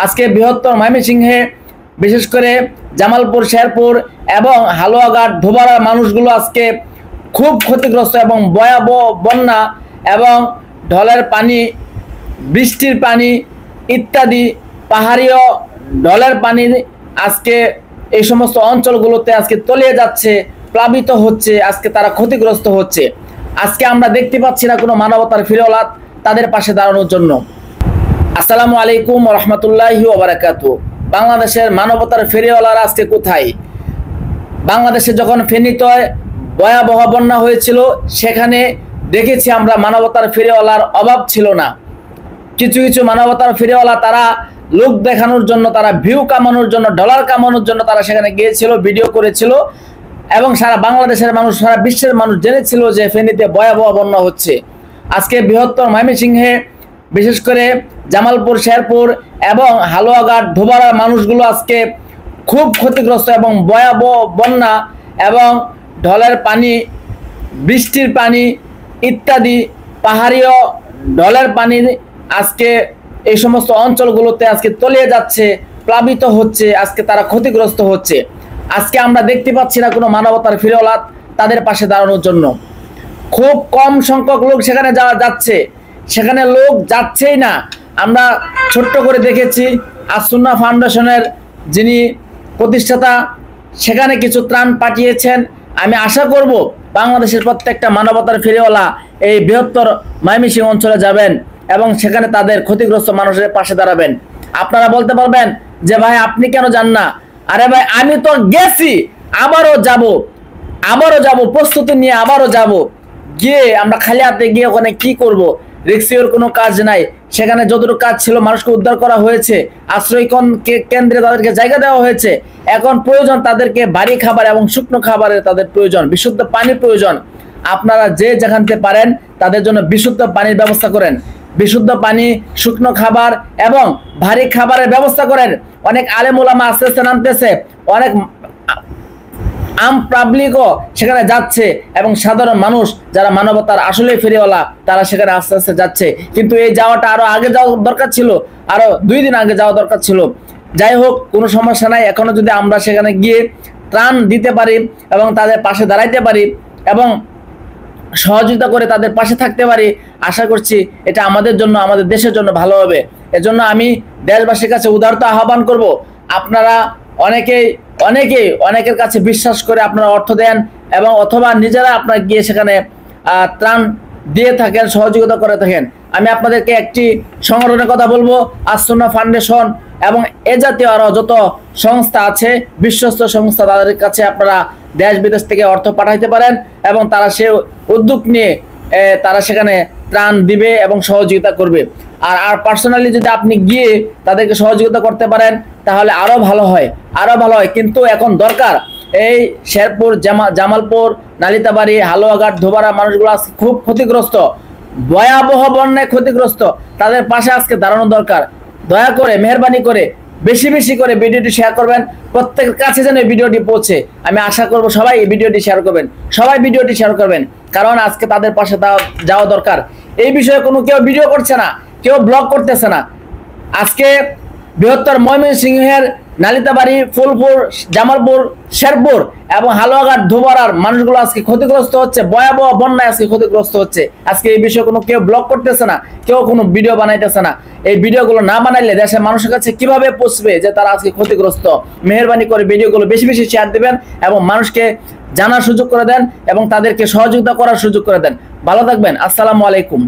আজকে বৃহত্তর ময়মনসিংহে বিশেষ করে জামালপুর, শেরপুর এবং হালুয়াঘাট, ধোবাড়ার মানুষগুলো আজকে খুব ক্ষতিগ্রস্ত এবং ভয়াবহ বন্যা এবং ঢলের পানি, বৃষ্টির পানি ইত্যাদি পাহাড়ীয় ঢলের পানি আজকে এই সমস্ত অঞ্চলগুলোতে আজকে তলিয়ে যাচ্ছে, প্লাবিত হচ্ছে, আজকে তারা ক্ষতিগ্রস্ত হচ্ছে। আজকে আমরা দেখতে পাচ্ছি না কোনো মানবতার ফিরওয়ালা তাদের পাশে দাঁড়ানোর জন্য। আসসালামু আলাইকুম ওয়া রাহমাতুল্লাহি ওয়া বারাকাতুহু। বাংলাদেশের মানবতার ফেরিওয়ালারা আজকে কোথায়? বাংলাদেশে যখন ফেনীতে ভয়াবহ বন্যা হয়েছিল সেখানে দেখেছি আমরা মানবতার ফেরিওয়ালার অভাব ছিল না। কিছু কিছু মানবতার ফেরিওয়ালা তারা লোক দেখানোর জন্য, তারা ভিউ কামানোর জন্য, ডলার কামানোর জন্য তারা সেখানে গিয়েছিল, ভিডিও করেছিল এবং সারা বাংলাদেশের মানুষ, সারা বিশ্বের মানুষ জেনেছিল যে ফেনীতে ভয়াবহ বন্যা হচ্ছে। আজকে বৃহত্তর ময়মনসিংহে বিশেষ করে জামালপুর, শেরপুর এবং হালুয়াঘাট, ধোবাড়ার মানুষগুলো আজকে খুব ক্ষতিগ্রস্ত এবং ভয়াবহ বন্যা এবং ঢলের পানি, বৃষ্টির পানি ইত্যাদি পাহাড়ীয় ঢলের পানি আজকে এই সমস্ত অঞ্চলগুলোতে আজকে তলিয়ে যাচ্ছে, প্লাবিত হচ্ছে, আজকে তারা ক্ষতিগ্রস্ত হচ্ছে। আজকে আমরা দেখতে পাচ্ছি না কোনো মানবতার ফিরওয়ালা তাদের পাশে দাঁড়ানোর জন্য। খুব কম সংখ্যক লোক সেখানে যাচ্ছে, সেখানে লোক যাচ্ছেই না। আমরা ছোট্ট করে দেখেছি আস-সুন্নাহ ফাউন্ডেশনের যিনি প্রতিষ্ঠাতা সেখানে কিছু ত্রাণ পাঠিয়েছেন। আমি আশা করব বাংলাদেশের প্রত্যেকটা মানবতার ফেরিওয়ালা এই বৃহত্তর ময়মনসিংহ অঞ্চলে যাবেন এবং সেখানে তাদের ক্ষতিগ্রস্ত মানুষের পাশে দাঁড়াবেন। আপনারা বলতে পারবেন যে ভাই আপনি কেন যান না? আরে ভাই আমি তো গেছি, আবারও যাব, প্রস্তুতি নিয়ে আবারও যাব। গিয়ে আমরা খালি হাতে গিয়ে ওখানে কি করব? রিক্সিওর কোনো কাজ নাই। সেখানে যতটুকু কাজ ছিল মানুষকে উদ্ধার করা হয়েছে, আশ্রয় কেন্দ্রে তাদেরকে জায়গা দেওয়া হয়েছে। এখন প্রয়োজন তাদেরকে বাড়ি খাবার এবং শুকনো খাবারের তাদের প্রয়োজন, বিশুদ্ধ পানির প্রয়োজন। আপনারা যে যেখানতে পারেন তাদের জন্য বিশুদ্ধ পানির ব্যবস্থা করেন, বিশুদ্ধ পানি, শুকনো খাবার এবং ভারী খাবারের ব্যবস্থা করেন। অনেক আলেম ওলামা আস্তে আস্তে নামতেছে, অনেক আম পাবলিকও সেখানে যাচ্ছে এবং সাধারণ মানুষ যারা মানবতার আসলে ফেরিওয়ালা তারা সেখানে আস্তে আস্তে যাচ্ছে। কিন্তু এই যাওয়াটা আরো আগে যাওয়া দরকার ছিল, আরো 2 দিন আগে যাওয়া দরকার ছিল। যাই হোক, কোনো সমস্যা নাই। এখনো যদি আমরা সেখানে গিয়ে ত্রাণ দিতে পারি এবং তাদের পাশে দাঁড়াইতে পারি এবং সহযোগিতা করে তাদের পাশে থাকতে পারি, আশা করছি এটা আমাদের জন্য, আমাদের দেশের জন্য ভালো হবে। এজন্য আমি দেশবাসীর কাছে উদারতা আহ্বান করব, আপনারা অনেকের কাছে বিশ্বাস করে আপনারা অর্থ দেন এবং অথবা নিজেরা আপনারা গিয়ে সেখানে ত্রাণ দিয়ে থাকেন, সহযোগিতা করে থাকেন। আমি আপনাদেরকে একটি সংগঠনের কথা বলবো, আস-সুন্নাহ ফাউন্ডেশন এবং এ জাতীয় আরো যত সংস্থা আছে, বিশ্বস্ত সংস্থা, তাদের কাছে আপনারা দেশ বিদেশ থেকে অর্থ পাঠাইতে পারেন এবং তারা সে উদ্যোগ নিয়ে তারা সেখানে ত্রাণ দিবে এবং সহযোগিতা করবে। আর পার্সোনালি যদি আপনি গিয়ে তাদেরকে সহযোগিতা করতে পারেন তাহলে আরো ভালো হয়। কিন্তু এখন দরকার এই শেরপুর, জামালপুর, নালিতাবাড়ি, হালুয়াঘাট, ধোবাড়া মানুষগুলো আজকে খুব ক্ষতিগ্রস্ত, ভয়াবহ বন্যায় ক্ষতিগ্রস্ত। তাদের পাশে আজকে দাঁড়ানো দরকার। দয়া করে, মেহরবানি করে বেশি বেশি করে ভিডিওটি শেয়ার করবেন, প্রত্যেকের কাছে যেন ভিডিওটি পৌঁছে। আমি আশা করব সবাই এই ভিডিওটি শেয়ার করবেন, সবাই ভিডিওটি শেয়ার করবেন, কারণ আজকে তাদের পাশে যাওয়া দরকার। এই বিষয়ে কেউ ভিডিও করছে না, কেউ ব্লগ করতেছে না। আজকে বৃহত্তর ময়মনসিংহের নালিতাবাড়ি, ফুলপুর, জামালপুর, শেরপুর এবং হালুয়াঘাট, ধোবাড়ার মানুষগুলো আজকে ক্ষতিগ্রস্ত হচ্ছে, ভয়াবহ বন্যায় আজকে ক্ষতিগ্রস্ত হচ্ছে। আজকে এই বিষয়ে কেউ ব্লগ করতেছে না, কেউ কোনো ভিডিও বানাইতেছে না। এই ভিডিওগুলো না বানাইলে দেশের মানুষের কাছে কিভাবে পৌঁছবে যে তারা আজকে ক্ষতিগ্রস্ত? মেহরবানি করে ভিডিওগুলো বেশি বেশি শেয়ার দিবেন এবং মানুষকে জানার সুযোগ করে দেন এবং তাদেরকে সহযোগিতা করার সুযোগ করে দেন। ভালো থাকবেন। আসসালামু আলাইকুম।